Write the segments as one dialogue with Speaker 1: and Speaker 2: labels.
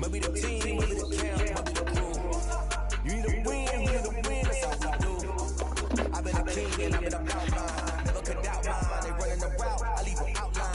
Speaker 1: Maybe the team, maybe the camp, maybe the crew. You need a win, that's all we do. I've been a king and I've been about mine. Never could doubt mine. They running the route, I leave an outline.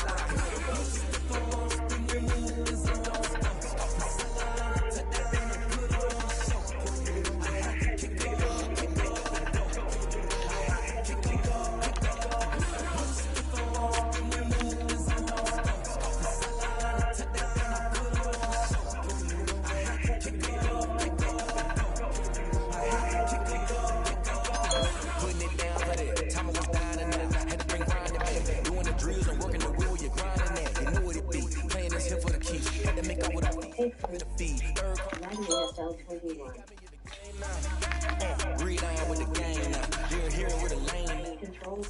Speaker 1: Read on with the game now. You're here with a lane. Control.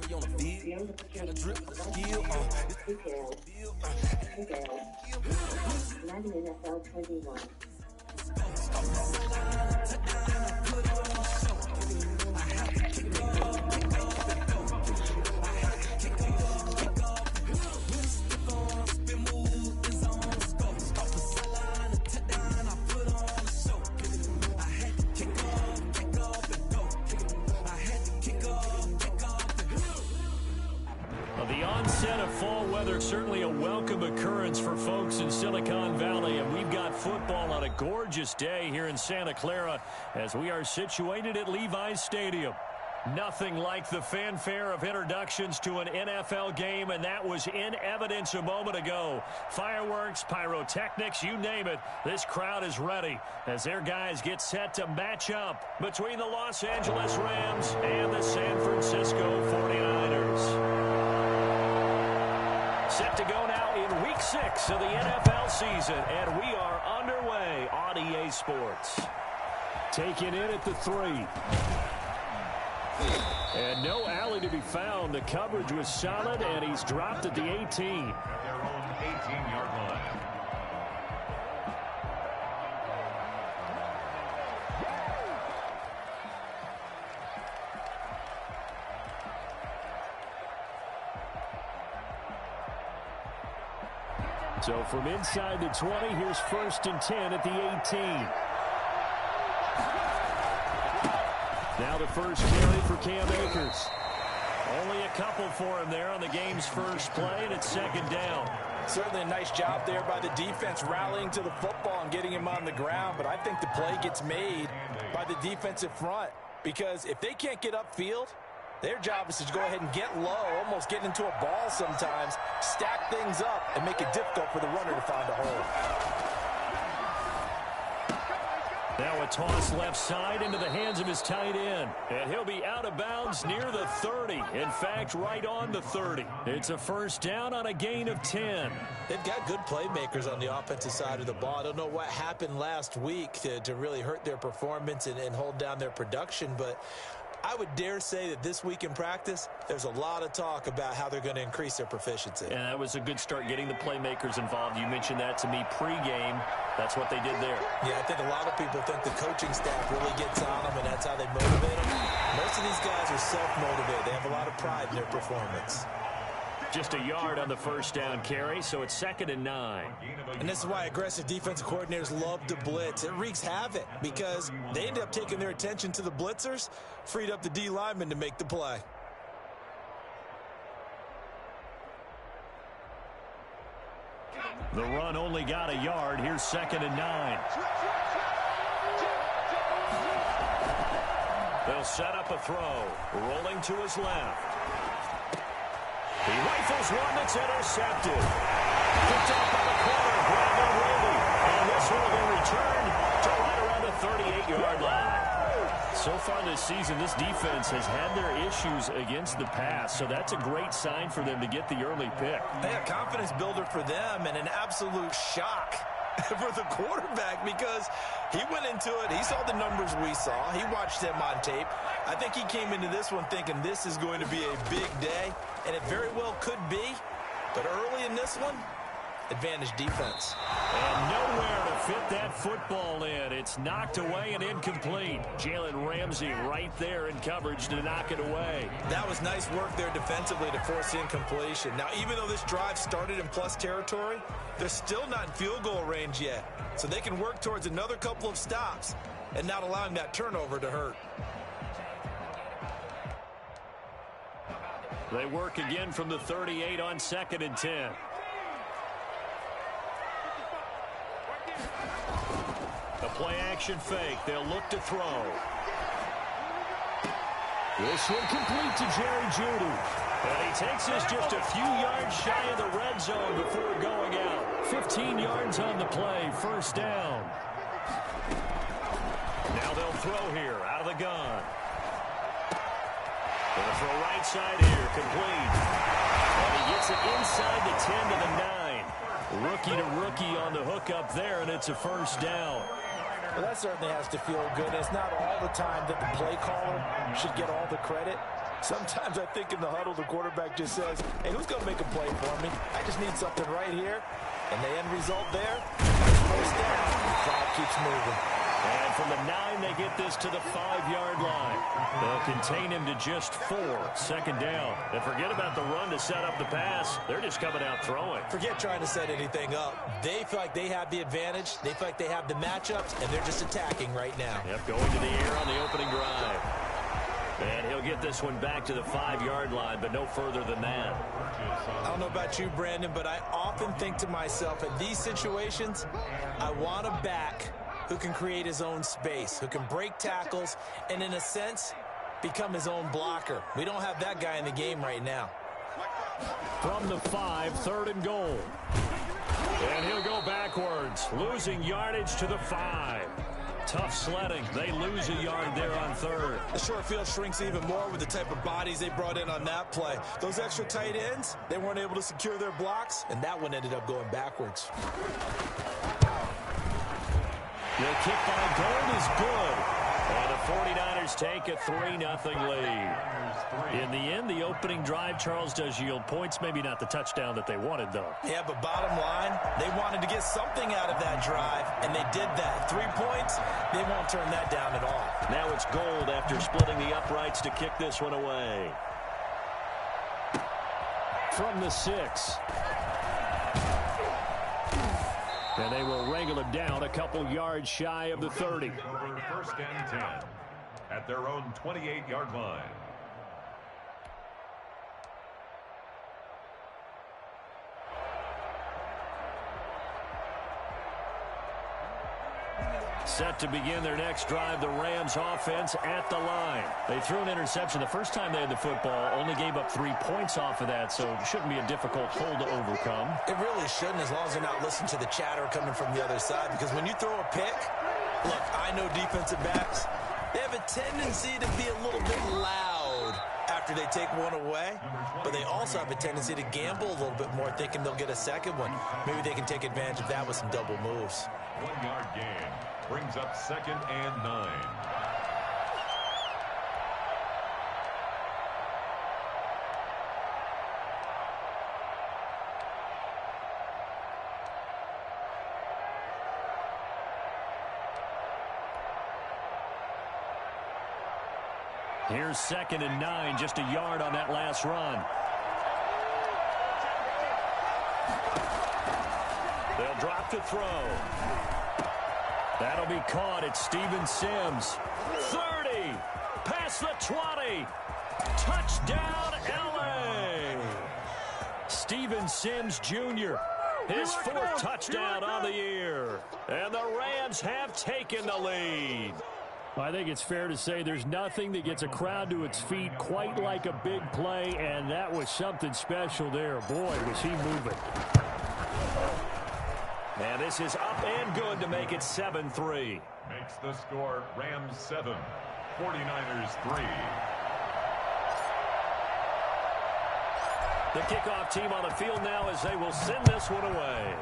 Speaker 1: You on the field. Kind of drip with a skill.
Speaker 2: NFL 21.
Speaker 3: The onset of fall weather, certainly a welcome occurrence for folks in Silicon Valley, and we've got football on a gorgeous day here in Santa Clara as we are situated at Levi's Stadium. Nothing like the fanfare of introductions to an NFL game, and that was in evidence a moment ago. Fireworks, pyrotechnics, you name it, this crowd is ready as their guys get set to match up between the Los Angeles Rams and the San Francisco 49ers. Set to go now in Week 6 of the NFL season, and we are underway on EA Sports. Taken in at the 3. And no alley to be found. The coverage was solid, and he's dropped at the 18.
Speaker 4: At their own 18-yard line.
Speaker 3: So from inside the 20, here's 1st and 10 at the 18. Now the first carry for Cam Akers. Only a couple for him there on the game's first play, and it's 2nd down.
Speaker 5: Certainly a nice job there by the defense rallying to the football and getting him on the ground, but I think the play gets made by the defensive front because if they can't get upfield, their job is to go ahead and get low, almost get into a ball sometimes, stack things up, and make it difficult for the runner to find a hole.
Speaker 3: Now a toss left side into the hands of his tight end. And he'll be out of bounds near the 30. In fact, right on the 30. It's a 1st down on a gain of 10.
Speaker 5: They've got good playmakers on the offensive side of the ball. I don't know what happened last week to really hurt their performance and hold down their production, but I would dare say that this week in practice, there's a lot of talk about how they're going to increase their proficiency.
Speaker 3: And that was a good start getting the playmakers involved. You mentioned that to me pregame. That's what they did there.
Speaker 5: Yeah, I think a lot of people think the coaching staff really gets on them, and that's how they motivate them. Most of these guys are self-motivated. They have a lot of pride in their performance.
Speaker 3: Just a yard on the 1st down carry, so it's 2nd and 9.
Speaker 5: And this is why aggressive defensive coordinators love to blitz. It wreaks havoc because they end up taking their attention to the blitzers, freed up the D lineman to make the play.
Speaker 3: The run only got a yard. Here's 2nd and 9. They'll set up a throw. Rolling to his left. He rifles one that's intercepted. Picked up by the corner, Brandon Roby. And this one will be returned to right around the 38-yard line. So far this season, this defense has had their issues against the pass, so that's a great sign for them to get the early pick.
Speaker 5: Hey, a confidence builder for them and an absolute shock for the quarterback because he went into it. He saw the numbers we saw. He watched them on tape. I think he came into this one thinking this is going to be a big day, and it very well could be. But early in this one, advantage defense.
Speaker 3: And nowhere to fit that football in. It's knocked away and incomplete. Jalen Ramsey right there in coverage to knock it away.
Speaker 5: That was nice work there defensively to force incompletion. Now, even though this drive started in plus territory, they're still not in field goal range yet. So they can work towards another couple of stops and not allowing that turnover to hurt.
Speaker 3: They work again from the 38 on 2nd and 10. A play-action fake. They'll look to throw. This one complete to Jerry Jeudy. And he takes this just a few yards shy of the red zone before going out. 15 yards on the play. First down. Now they'll throw here out of the gun. Going to throw right side here. Complete. And he gets it inside the 10 to the 9. Rookie to rookie on the hook up there, and it's a first down.
Speaker 5: Well, that certainly has to feel good. It's not all the time that the play caller should get all the credit. Sometimes I think in the huddle, the quarterback just says, hey, who's going to make a play for me? I just need something right here. And the end result there, first down. The clock keeps moving.
Speaker 3: And from the 9, they get this to the 5-yard line. They'll contain him to just 4. Second down. And forget about the run to set up the pass. They're just coming out throwing.
Speaker 5: Forget trying to set anything up. They feel like they have the advantage. They feel like they have the matchups, and they're just attacking right now.
Speaker 3: Yep, going to the air on the opening drive. And he'll get this one back to the 5-yard line, but no further than that.
Speaker 5: I don't know about you, Brandon, but I often think to myself, in these situations, I want a back who can create his own space, who can break tackles, and in a sense, become his own blocker. We don't have that guy in the game right now.
Speaker 3: From the 5, 3rd and goal. And he'll go backwards, losing yardage to the 5. Tough sledding. They lose a yard there on 3rd.
Speaker 5: The short field shrinks even more with the type of bodies they brought in on that play. Those extra tight ends, they weren't able to secure their blocks, and that one ended up going backwards.
Speaker 3: The kick by Gold is good. And the 49ers take a 3-0 lead. In the end, the opening drive, Charles, does yield points. Maybe not the touchdown that they wanted, though.
Speaker 5: Yeah, but bottom line, they wanted to get something out of that drive, and they did that. 3 points, they won't turn that down at all.
Speaker 3: Now it's Gold after splitting the uprights to kick this one away. From the 6. And they will wrangle him down a couple yards shy of the 30.
Speaker 4: First and 10 at their own 28-yard line.
Speaker 3: Set to begin their next drive, the Rams offense at the line. They threw an interception the first time they had the football, only gave up 3 points off of that, so it shouldn't be a difficult hole to overcome.
Speaker 5: It really shouldn't, as long as they're not listening to the chatter coming from the other side, because when you throw a pick, look, I know defensive backs, they have a tendency to be a little bit loud after they take one away, but they also have a tendency to gamble a little bit more, thinking they'll get a second one. Maybe they can take advantage of that with some double moves.
Speaker 4: 1-yard gain brings up 2nd and 9.
Speaker 3: Here's 2nd and 9, just a yard on that last run. They'll drop to throw. That'll be caught. It's Steven Sims. 30, past the 20. Touchdown, L.A. Steven Sims Jr., his 4th touchdown on the year. And the Rams have taken the lead. I think it's fair to say there's nothing that gets a crowd to its feet quite like a big play, and that was something special there. Boy, was he moving. And this is up and good to make it 7-3.
Speaker 4: Makes the score Rams 7, 49ers 3.
Speaker 3: The kickoff team on the field now as they will send this one away.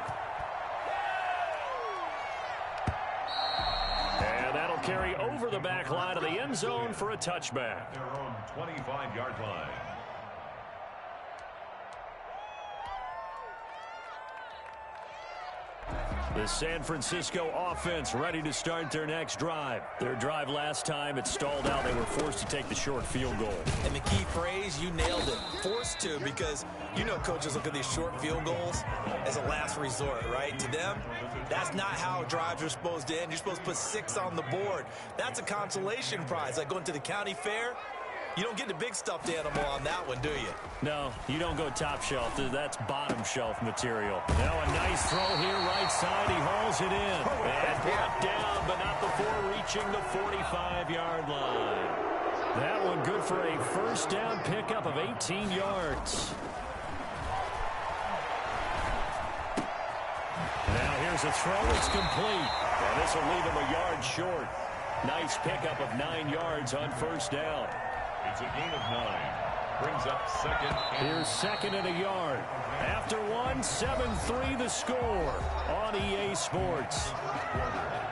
Speaker 3: And that'll carry over the back line of the end zone for a touchback.
Speaker 4: Their own 25-yard line.
Speaker 3: The San Francisco offense ready to start their next drive. Their drive last time, it stalled out. They were forced to take the short field goal.
Speaker 5: And the key phrase, you nailed it, forced to, because you know coaches look at these short field goals as a last resort, right? To them, that's not how drives are supposed to end. You're supposed to put 6 on the board. That's a consolation prize, like going to the county fair. You don't get the big stuffed animal on that one, do you?
Speaker 3: No, you don't go top shelf. That's bottom shelf material. Now a nice throw here, right side. He hauls it in. And brought down, but not before reaching the 45-yard line. That one good for a first down pickup of 18 yards. Now here's a throw. It's complete. And this will leave him a yard short. Nice pickup of 9 yards on first down.
Speaker 4: It's a gain of 9. Brings up second.
Speaker 3: Here's second and a yard. After one, 7-3 the score on EA Sports.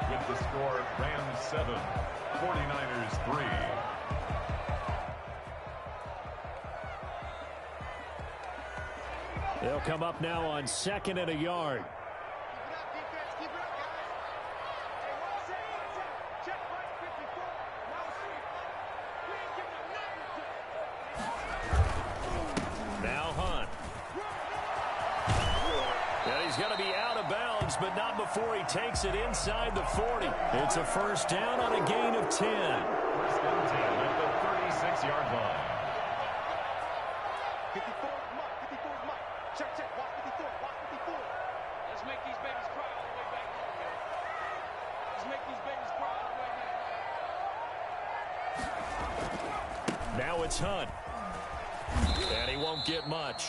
Speaker 4: With the score, Rams 7, 49ers 3.
Speaker 3: They'll come up now on second and a yard. But not before he takes it inside the 40. It's a first down on a gain of 10.
Speaker 4: First and 10 at the 36-yard line.
Speaker 2: 54 mark. Check. Watch 54. Let's make these babies cry all the way back home, man. Let's make these babies cry all the way back.
Speaker 3: Now it's Hunt. And he won't get much.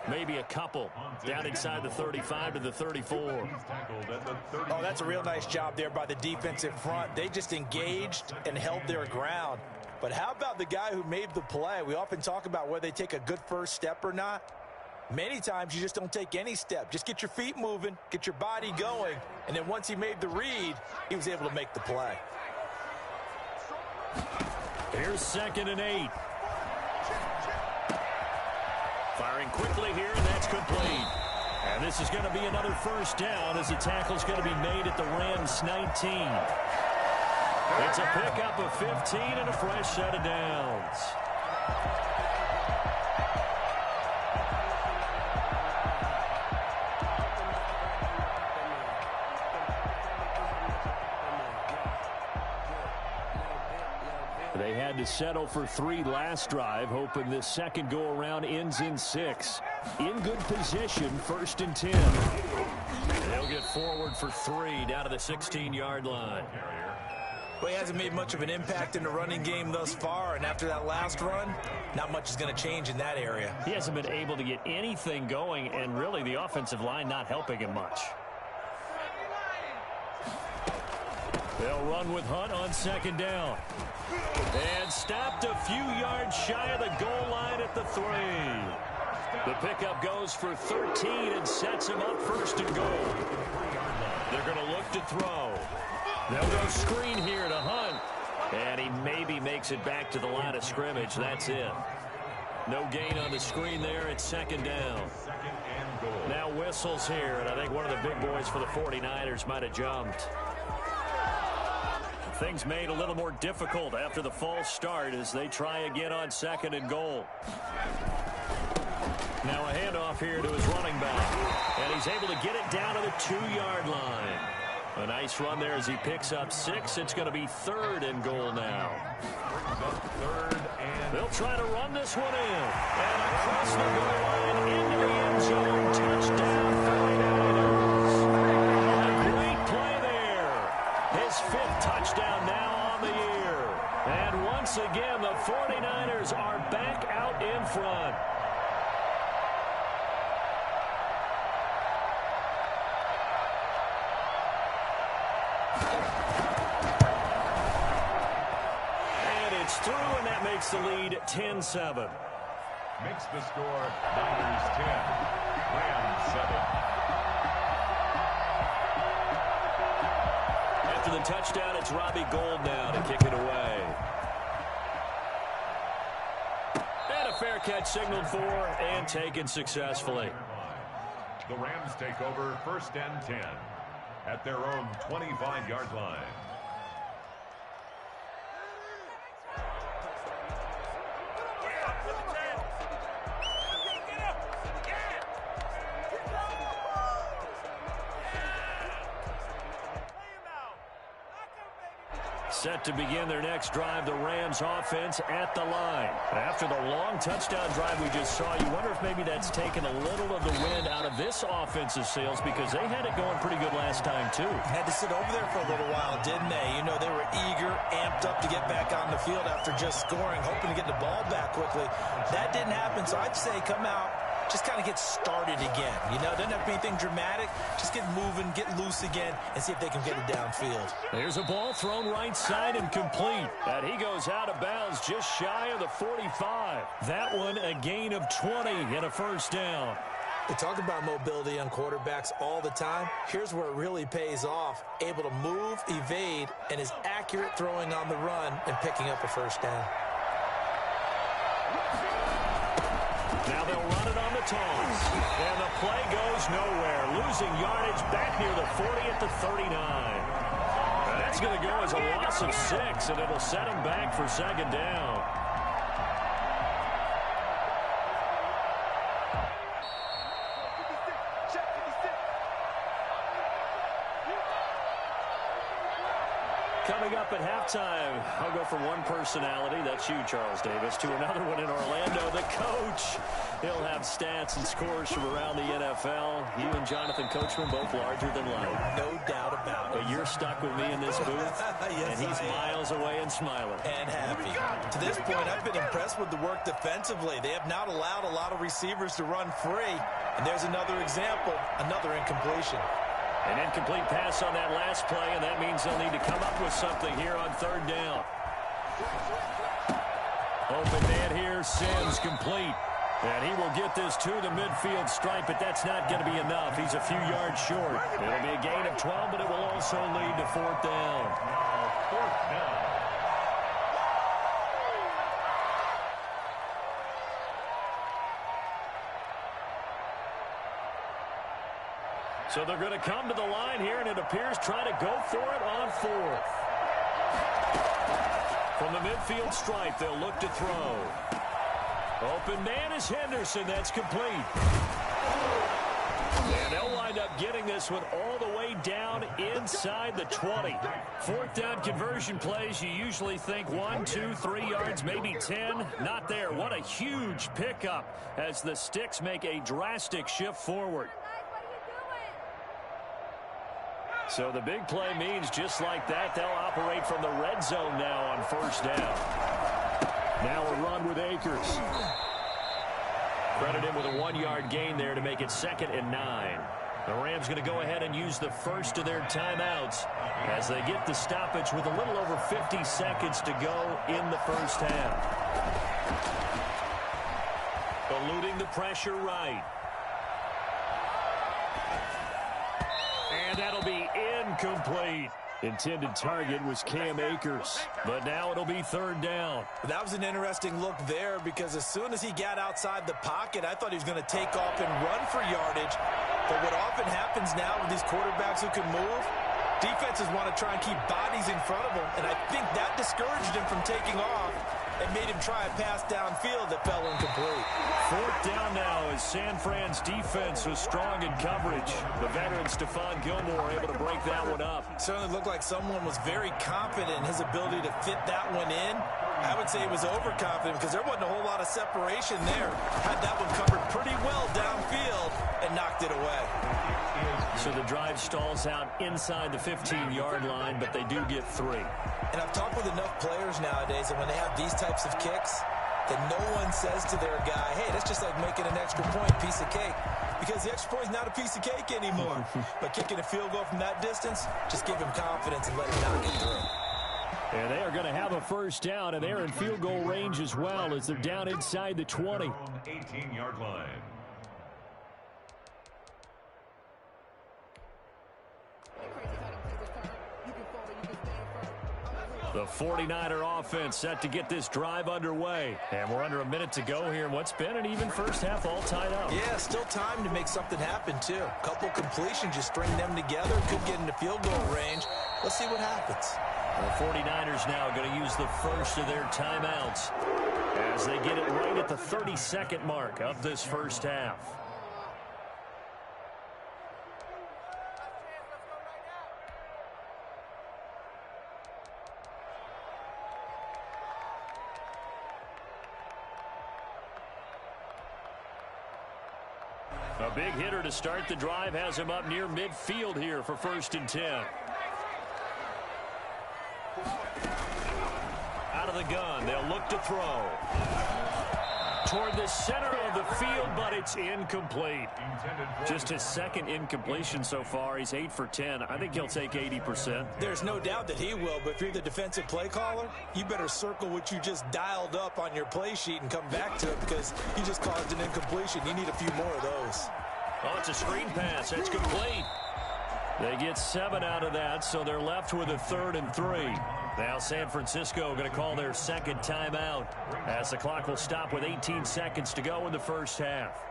Speaker 3: Maybe a couple. Down inside the 35 to the 34.
Speaker 5: Oh, that's a real nice job there by the defensive front. They just engaged and held their ground. But how about the guy who made the play? We often talk about whether they take a good first step or not. Many times you just don't take any step. Just get your feet moving, get your body going, and then once he made the read, he was able to make the play.
Speaker 3: Here's second and 8. Firing quickly here, and that's complete. And this is going to be another first down as the tackle's going to be made at the Rams 19. It's a pickup of 15 and a fresh set of downs. They had to settle for 3 last drive, hoping this second go-around ends in 6. In good position, first and 10. They'll get forward for 3 down to the 16-yard line.
Speaker 5: Well, he hasn't made much of an impact in the running game thus far, and after that last run, not much is going to change in that area.
Speaker 3: He hasn't been able to get anything going, and really the offensive line not helping him much. They'll run with Hunt on second down. And stopped a few yards shy of the goal line at the 3. The pickup goes for 13 and sets him up first and goal. They're going to look to throw. They'll go screen here to Hunt. And he maybe makes it back to the line of scrimmage. That's it. No gain on the screen there. It's second down. Now whistles here, and I think one of the big boys for the 49ers might have jumped. Things made a little more difficult after the false start as they try again on second and goal. Now a handoff here to his running back. And he's able to get it down to the 2-yard line. A nice run there as he picks up 6. It's going to be third and goal now. They'll try to run this one in. And across the goal line into the end zone. Touchdown 49ers. A great play there. His 5th touchdown now on the year. And once again, the 49ers are back out in front. And it's through, and that makes the lead 10-7.
Speaker 4: Makes the score Niners 10, Rams 7.
Speaker 3: After the touchdown, it's Robbie Gould now to kick it away. And a fair catch signaled for and taken successfully.
Speaker 4: The Rams take over first and 10. at their own 25-yard line.
Speaker 3: Set to begin their next drive, the Rams offense at the line. After the long touchdown drive we just saw, you wonder if maybe that's taken a little of the wind out of this offensive sails, because they had it going pretty good last time too.
Speaker 5: Had to sit over there for a little while, didn't they? You know, they were eager, amped up to get back on the field after just scoring, hoping to get the ball back quickly. That didn't happen, so I'd say come out, just kind of get started again. You know, doesn't have to be anything dramatic. Just get moving, get loose again, and see if they can get it downfield.
Speaker 3: There's a ball thrown right side and complete. And he goes out of bounds just shy of the 45. That one a gain of 20 and a first down.
Speaker 5: We talk about mobility on quarterbacks all the time. Here's where it really pays off. Able to move, evade, and is accurate throwing on the run and picking up a first down.
Speaker 3: Now they'll run it on the toss. And the play goes nowhere. Losing yardage back near the 40 at the 39. That's going to go as a loss of 6, and it'll set them back for second down. Coming up at halftime, I'll go from one personality, that's you, Charles Davis, to another one in Orlando, the coach. He'll have stats and scores from around the NFL. You and Jonathan Coachman, both larger than life.
Speaker 5: No doubt about it.
Speaker 3: But you're stuck with me in this booth,
Speaker 5: yes,
Speaker 3: and he's miles away and smiling.
Speaker 5: And happy. To this point, I've been impressed with the work defensively. They have not allowed a lot of receivers to run free. And there's another example, another incompletion.
Speaker 3: An incomplete pass on that last play, and that means they'll need to come up with something here on third down. Open man here, Sims complete. And he will get this to the midfield stripe, but that's not going to be enough. He's a few yards short. It'll be a gain of 12, but it will also lead to fourth down.
Speaker 4: Fourth down.
Speaker 3: So they're going to come to the line here, and it appears trying to go for it on fourth. From the midfield stripe, they'll look to throw. Open man is Henderson. That's complete. And they'll wind up getting this one all the way down inside the 20. Fourth down conversion plays, you usually think 1, 2, 3 yards, maybe 10. Not there. What a huge pickup as the Sticks make a drastic shift forward. So the big play means just like that, they'll operate from the red zone now on first down. Now a run with Akers. Credit him with a 1-yard gain there to make it 2nd and 9. The Rams going to go ahead and use the first of their timeouts as they get the stoppage with a little over 50 seconds to go in the first half. Eluding the pressure right. And that'll be incomplete. Intended target was Cam Akers, but now it'll be third down.
Speaker 5: That was an interesting look there because as soon as he got outside the pocket, I thought he was going to take off and run for yardage. But what often happens now with these quarterbacks who can move, defenses want to try and keep bodies in front of him, and I think that discouraged him from taking off and made him try a pass downfield that fell incomplete.
Speaker 3: Fourth down now as San Fran's defense was strong in coverage. The veteran Stephon Gilmore able to break that one up.
Speaker 5: Certainly looked like someone was very confident in his ability to fit that one in. I would say he was overconfident because there wasn't a whole lot of separation there. Had that one covered pretty well downfield and knocked it away.
Speaker 3: So the drive stalls out inside the 15-yard line, but they do get 3.
Speaker 5: And I've talked with enough players nowadays that when they have these types of kicks, that no one says to their guy, hey, that's just like making an extra point, piece of cake. Because the extra point is not a piece of cake anymore. But kicking a field goal from that distance, just give him confidence and let him knock it through.
Speaker 3: And they are going to have a first down, and they're in field goal range as well as they're down inside the 20.
Speaker 4: 18-yard line.
Speaker 3: The 49er offense set to get this drive underway. And we're under a minute to go here in what's been an even first half, all tied up.
Speaker 5: Yeah, still time to make something happen, too. A couple completions, just string them together. Could get into field goal range. Let's see what happens.
Speaker 3: The 49ers now going to use the first of their timeouts as they get it right at the 30-second mark of this first half. A big hitter to start the drive has him up near midfield here for 1st and 10. Out of the gun, they'll look to throw. Toward the center of the field, but it's incomplete. Just his second incompletion so far. He's 8 for 10. I think he'll take 80%.
Speaker 5: There's no doubt that he will, but if you're the defensive play caller, you better circle what you just dialed up on your play sheet and come back to it because you just caused an incompletion. You need a few more of those.
Speaker 3: Oh, it's a screen pass. It's complete. They get 7 out of that, so they're left with a 3rd and 3. Now San Francisco going to call their second timeout as the clock will stop with 18 seconds to go in the first half.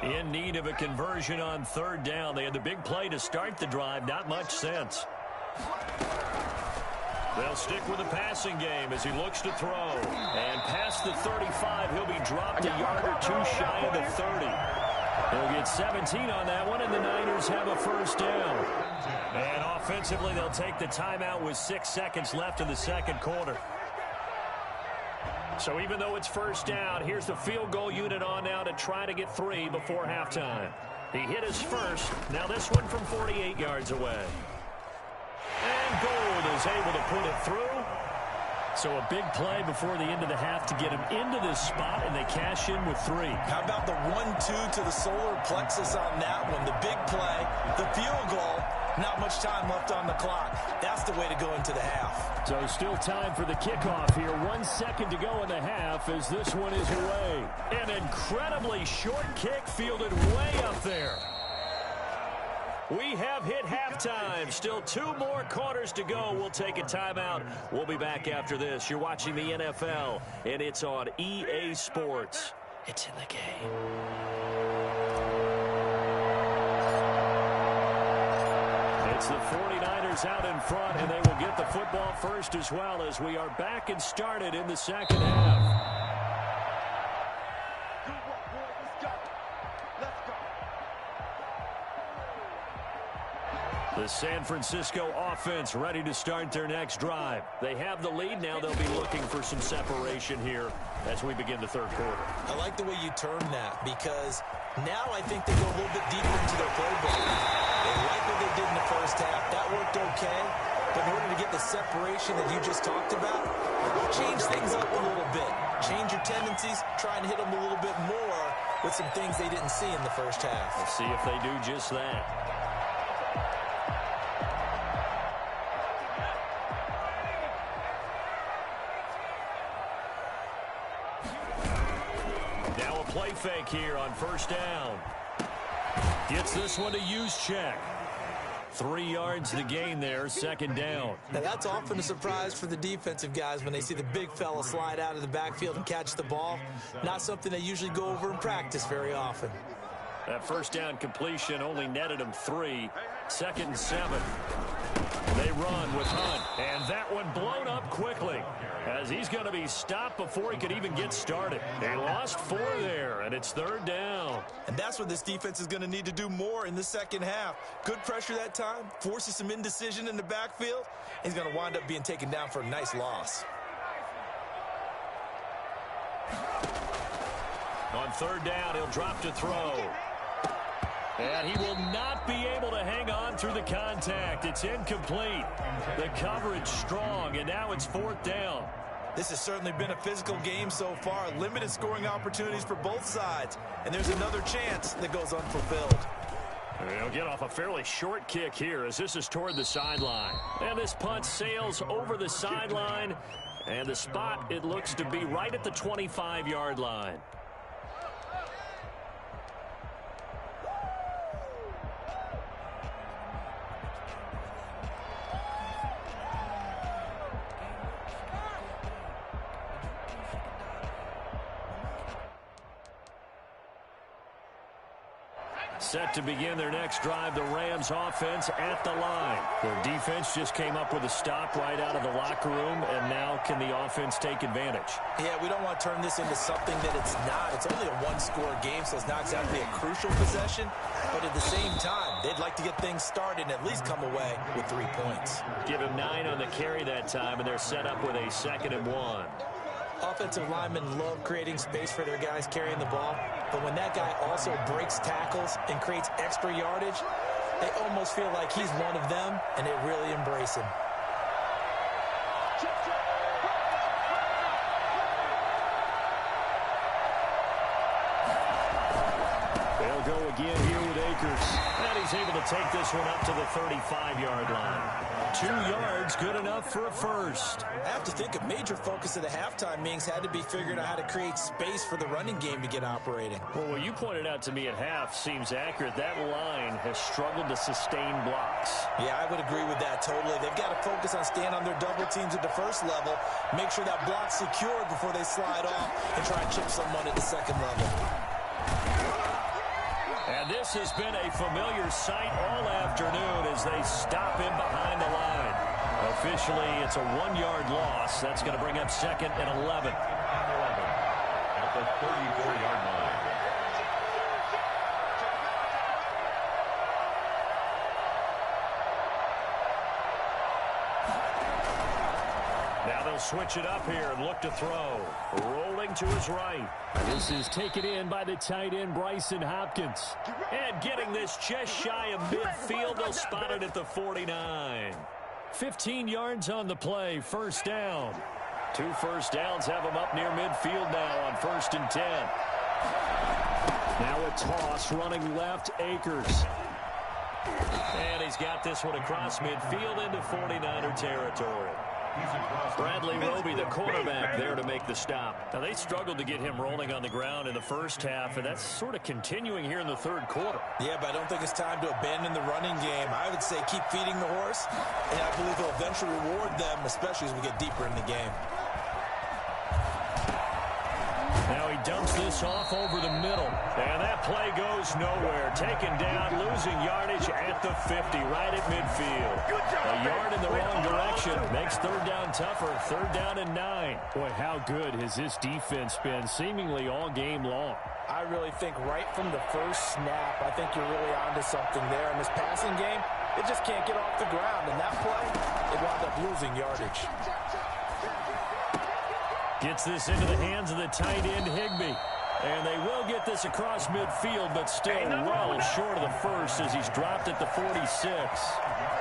Speaker 3: In need of a conversion on 3rd down. They had the big play to start the drive. Not much sense. They'll stick with the passing game as he looks to throw. And past the 35, he'll be dropped a yard or two shy of the 30. He'll get 17 on that one, and the Niners have a first down. And offensively, they'll take the timeout with 6 seconds left in the second quarter. So even though it's first down, here's the field goal unit on now to try to get 3 before halftime. He hit his first. Now this one from 48 yards away. And Gould is able to put it through. So a big play before the end of the half to get him into this spot, and they cash in with 3.
Speaker 5: How about the 1-2 to the solar plexus on that one? The big play, the field goal, not much time left on the clock. That's the way to go into the half.
Speaker 3: So still time for the kickoff here. 1 second to go in the half as this one is away. An incredibly short kick fielded way up there. We have hit halftime. Still 2 more quarters to go. We'll take a timeout. We'll be back after this. You're watching the NFL, and it's on EA Sports. It's in the game. It's the 49ers out in front, and they will get the football first as well as we are back and started in the second half. The San Francisco offense ready to start their next drive. They have the lead. Now they'll be looking for some separation here as we begin the third quarter.
Speaker 5: I like the way you term that because now I think they go a little bit deeper into their playbook. They like what they did in the first half. That worked okay. But in order to get the separation that you just talked about, change things up a little bit. Change your tendencies. Try and hit them a little bit more with some things they didn't see in the first half.
Speaker 3: Let's see if they do just that. Play fake here on first down. Gets this one to use check. 3 yards to gain there, second down.
Speaker 5: Now that's often a surprise for the defensive guys when they see the big fella slide out of the backfield and catch the ball. Not something they usually go over in practice very often.
Speaker 3: That first down completion only netted him 3. 2nd and 7. They run with Hunt, and that one blown up quickly as he's going to be stopped before he could even get started. They lost 4 there, and it's 3rd down.
Speaker 5: And that's what this defense is going to need to do more in the second half. Good pressure that time, forces some indecision in the backfield. He's going to wind up being taken down for a nice loss.
Speaker 3: On 3rd down, he'll drop to throw. And he will not be able to hang on through the contact. It's incomplete. The coverage strong, and now it's 4th down.
Speaker 5: This has certainly been a physical game so far. Limited scoring opportunities for both sides. And there's another chance that goes unfulfilled.
Speaker 3: They'll get off a fairly short kick here as this is toward the sideline. And this punt sails over the sideline. And the spot, it looks to be right at the 25-yard line. set to begin their next drive. The Rams offense at the line. Their defense just came up with a stop right out of the locker room, and now can the offense take advantage?
Speaker 5: Yeah, we don't want to turn this into something that it's not. It's only a one-score game, so it's not exactly a crucial possession. But at the same time, they'd like to get things started and at least come away with 3 points.
Speaker 3: Give him 9 on the carry that time, and they're set up with a 2nd and 1.
Speaker 5: Offensive linemen love creating space for their guys carrying the ball, but when that guy also breaks tackles and creates extra yardage, they almost feel like he's one of them, and they really embrace him.
Speaker 3: They'll go again here with Akers, and he's able to take this one up to the 35-yard line. 2 yards, good enough for a first.
Speaker 5: I have to think a major focus of the halftime meetings had to be figuring out how to create space for the running game to get operating.
Speaker 3: Well, what you pointed out to me at half seems accurate. That line has struggled to sustain blocks.
Speaker 5: Yeah, I would agree with that totally. They've got to focus on staying on their double teams at the first level, make sure that block's secured before they slide off and try and chip someone at the second level.
Speaker 3: And this has been a familiar sight all afternoon as they stop him behind the line. Officially, it's a 1-yard loss. That's going to bring up 2nd and 11.
Speaker 4: At the 34-yard line.
Speaker 3: Now they'll switch it up here and look to throw. Rolling to his right. This is taken in by the tight end, Bryson Hopkins. And getting this just shy of midfield. They'll spot it at the 49. 15 yards on the play. First down. 2 first downs have them up near midfield now on 1st and 10. Now a toss running left, Akers. And he's got this one across midfield into 49er territory. Bradley Roby, the quarterback, there to make the stop. Now, they struggled to get him rolling on the ground in the first half, and that's sort of continuing here in the third quarter.
Speaker 5: Yeah, but I don't think it's time to abandon the running game. I would say keep feeding the horse, and I believe he'll eventually reward them, especially as we get deeper in the game.
Speaker 3: Now he dumps this off over the middle, and that play goes nowhere. Taken down, losing yardage at the 50, right at midfield. A yard in the wrong direction makes 3rd down tougher. 3rd down and 9. Boy, how good has this defense been seemingly all game long?
Speaker 5: I really think right from the first snap, I think you're really onto something there. In this passing game, it just can't get off the ground. And that play, it wound up losing yardage.
Speaker 3: Gets this into the hands of the tight end, Higbee. And they will get this across midfield, but still well short of the first as he's dropped at the 46.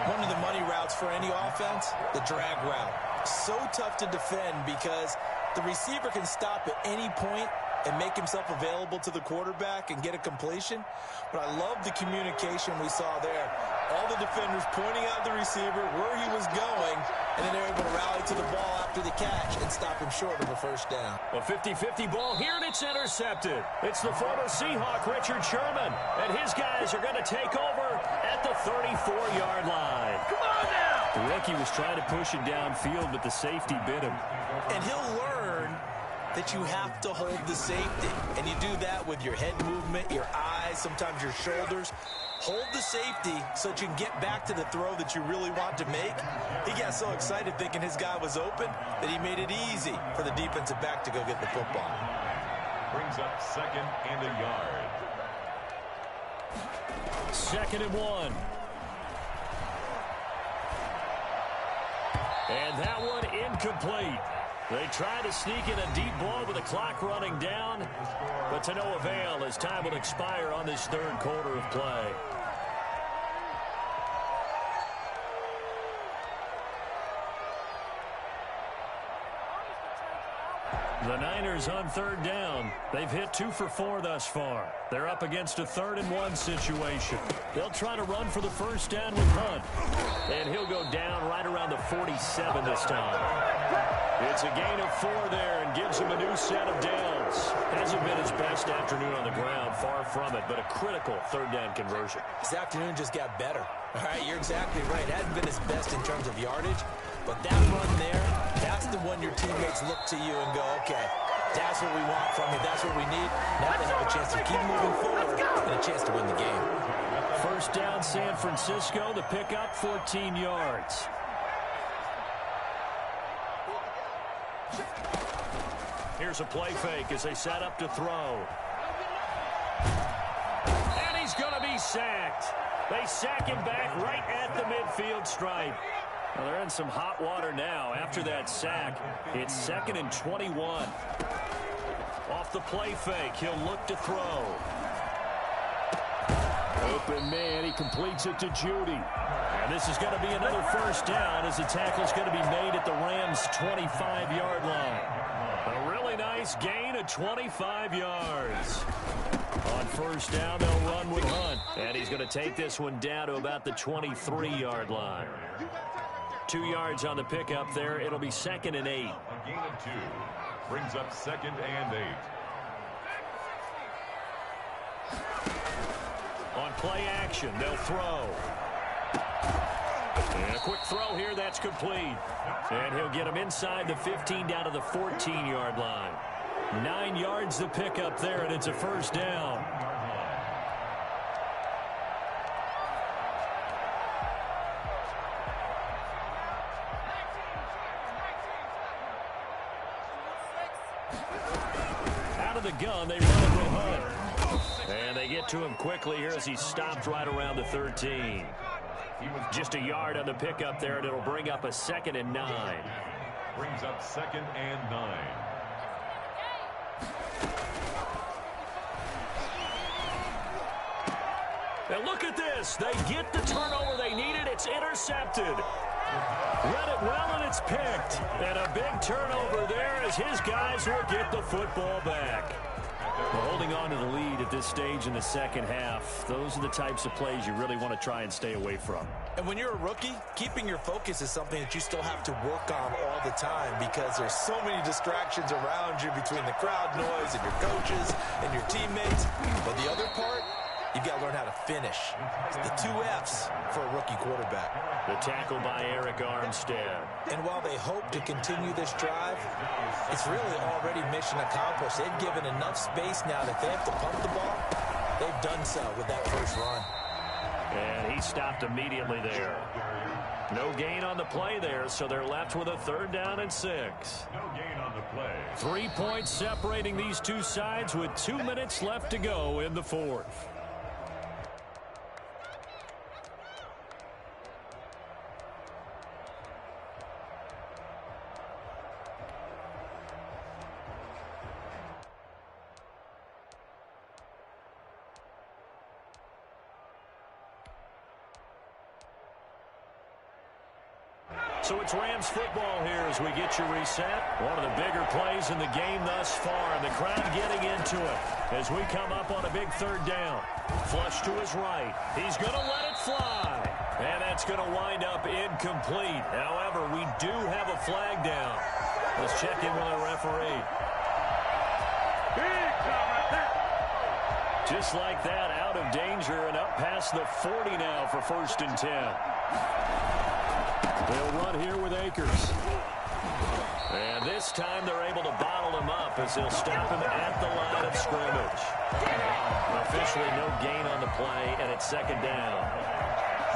Speaker 5: One of the money routes for any offense, the drag route. So tough to defend because the receiver can stop at any point and make himself available to the quarterback and get a completion. But I love the communication we saw there. All the defenders pointing out the receiver, where he was going, and then they're able to rally to the ball after the catch and stop him short of a first down.
Speaker 3: A 50-50 ball here, and it's intercepted. It's the former Seahawk, Richard Sherman, and his guys are going to take over at the 34-yard line. Come on now! The rookie was trying to push it downfield, but the safety bit him.
Speaker 5: And he'll learn that you have to hold the safety. And you do that with your head movement, your eyes, sometimes your shoulders. Hold the safety so that you can get back to the throw that you really want to make. He got so excited thinking his guy was open that he made it easy for the defensive back to go get the football.
Speaker 4: Brings up 2nd and a yard.
Speaker 3: 2nd and 1. And that one incomplete. They try to sneak in a deep ball with the clock running down, but to no avail as time will expire on this 3rd quarter of play. The Niners on 3rd down. They've hit 2 for 4 thus far. They're up against a 3rd and 1 situation. They'll try to run for the first down with Hunt. And he'll go down right around the 47 this time. It's a gain of 4 there and gives him a new set of downs. Hasn't been his best afternoon on the ground, far from it, but a critical 3rd down conversion.
Speaker 5: This afternoon just got better. All right, you're exactly right. It hasn't been his best in terms of yardage, but that run there, that's the one your teammates look to you and go, okay, That's what we want from you. That's what we need. Now they have a chance to keep moving forward and a chance to win the game.
Speaker 3: First down, San Francisco. The pickup, 14 yards. Here's a play fake as they set up to throw. And he's going to be sacked. They sack him back right at the midfield stripe. Well, they're in some hot water now. After that sack, it's 2nd and 21. Off the play fake, he'll look to throw. Open man, he completes it to Judy. And this is going to be another first down as the tackle's going to be made at the Rams' 25-yard line. A really nice gain of 25 yards. On first down, they'll run with Hunt. And he's going to take this one down to about the 23-yard line. 2 yards on the pickup there. It'll be 2nd and 8.
Speaker 4: A gain of 2 brings up 2nd and 8.
Speaker 3: On play action, they'll throw. And a quick throw here, that's complete. And he'll get him inside the 15 down to the 14-yard line. 9 yards to pick up there, and it's a first down. Out of the gun, they run it with Hunt. And they get to him quickly here as he stopped right around the 13. Just a yard on the pickup there, and it'll bring up a 2nd and 9.
Speaker 4: Brings up 2nd and 9.
Speaker 3: And look at this. They get the turnover they needed. It's intercepted. Read it well, and it's picked. And a big turnover there as his guys will get the football back. Well, holding on to the lead at this stage in the second half, those are the types of plays you really want to try and stay away from.
Speaker 5: And when you're a rookie, keeping your focus is something that you still have to work on all the time because there's so many distractions around you between the crowd noise and your coaches and your teammates. But the other part, you've got to learn how to finish. It's the 2 F's for a rookie quarterback.
Speaker 3: The tackle by Eric Armstead.
Speaker 5: And while they hope to continue this drive, it's really already mission accomplished. They've given enough space now that they have to pump the ball. They've done so with that first run.
Speaker 3: And he stopped immediately there. No gain on the play there, so they're left with a 3rd down and 6.
Speaker 4: No gain on the play.
Speaker 3: 3 points separating these two sides with 2 minutes left to go in the 4th. So it's Rams football here as we get you reset. One of the bigger plays in the game thus far, and the crowd getting into it as we come up on a big 3rd down. Flush to his right. He's going to let it fly. And that's going to wind up incomplete. However, we do have a flag down. Let's check in with our referee.
Speaker 2: Big time right there.
Speaker 3: Just like that, out of danger and up past the 40 now for 1st and 10. They'll run here with Akers. And this time they're able to bottle him up as they'll stop him at the line of scrimmage. Officially no gain on the play, and it's 2nd down.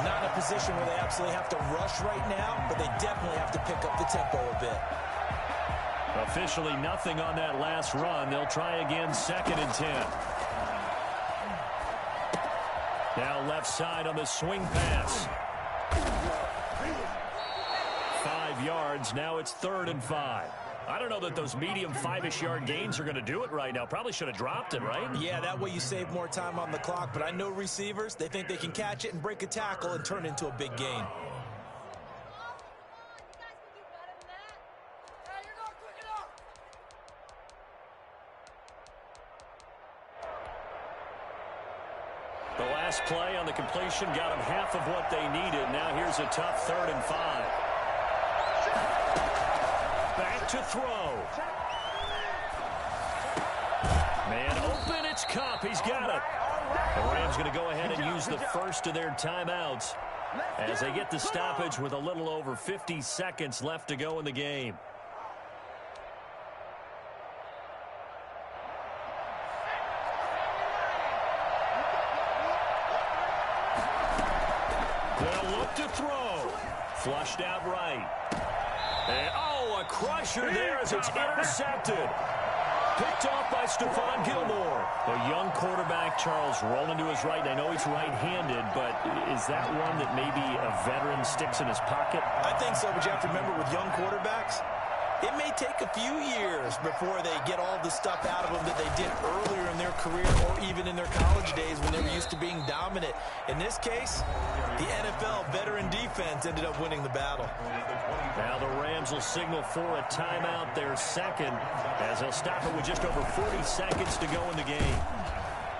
Speaker 5: Not in a position where they absolutely have to rush right now, but they definitely have to pick up the tempo a bit.
Speaker 3: Officially nothing on that last run. They'll try again, 2nd and 10. Now left side on the swing pass. 5 yards. Now it's 3rd and 5. I don't know that those medium 5-ish yard gains are going to do it right now. Probably should have dropped it, right?
Speaker 5: Yeah, that way you save more time on the clock. But I know receivers, they think they can catch it and break a tackle and turn it into a big gain.
Speaker 3: The last play on the completion got them half of what they needed. Now here's a tough 3rd and 5. Back to throw. Man open, it's Cup. He's got it. The Rams going to go ahead and use the first of their timeouts as they get the stoppage with a little over 50 seconds left to go in the game. They'll look to throw. Flushed out right. And, a crusher there as it's intercepted. Picked off by Stephon Gilmore. A young quarterback, Charles, rolling to his right. I know he's right-handed, but is that one that maybe a veteran sticks in his pocket?
Speaker 5: I think so, but you have to remember with young quarterbacks, it may take a few years before they get all the stuff out of them that they did earlier in their career or even in their college days when they were used to being dominant. In this case, the NFL veteran defense ended up winning the battle.
Speaker 3: Now the Rams will signal for a timeout, their second, as they'll stop it with just over 40 seconds to go in the game.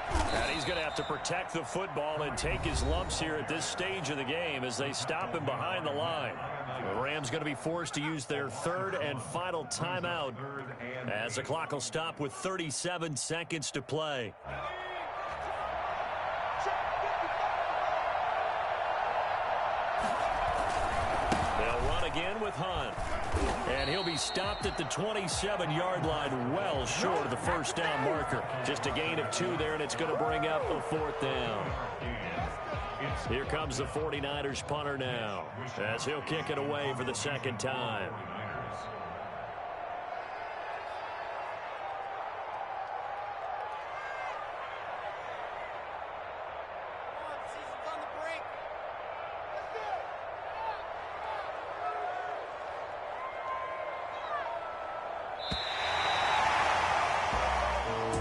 Speaker 3: And he's going to have to protect the football and take his lumps here at this stage of the game as they stop him behind the line. The Rams going to be forced to use their third and final timeout as the clock will stop with 37 seconds to play. They'll run again with Hunt. And he'll be stopped at the 27-yard line, well short of the first down marker. Just a gain of 2 there, and it's going to bring up a 4th down. Here comes the 49ers punter now, as he'll kick it away for the second time.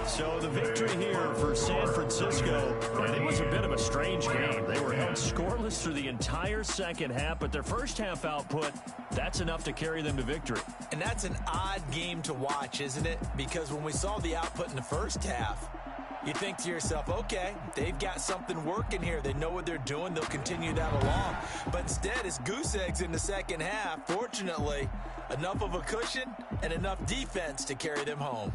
Speaker 3: So the victory here for San Francisco, and it was a bit of a strange game. They were held scoreless through the entire second half, but their first half output, that's enough to carry them to victory.
Speaker 5: And that's an odd game to watch, isn't it? Because when we saw the output in the first half, you think to yourself, okay, they've got something working here. They know what they're doing. They'll continue that along. But instead, it's goose eggs in the second half. Fortunately, enough of a cushion and enough defense to carry them home.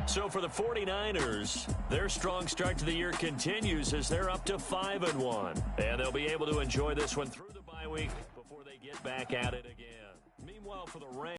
Speaker 3: So for the 49ers, their strong start to the year continues as they're up to 5-1. And they'll be able to enjoy this one through the bye week before they get back at it again. Meanwhile, for the Rams,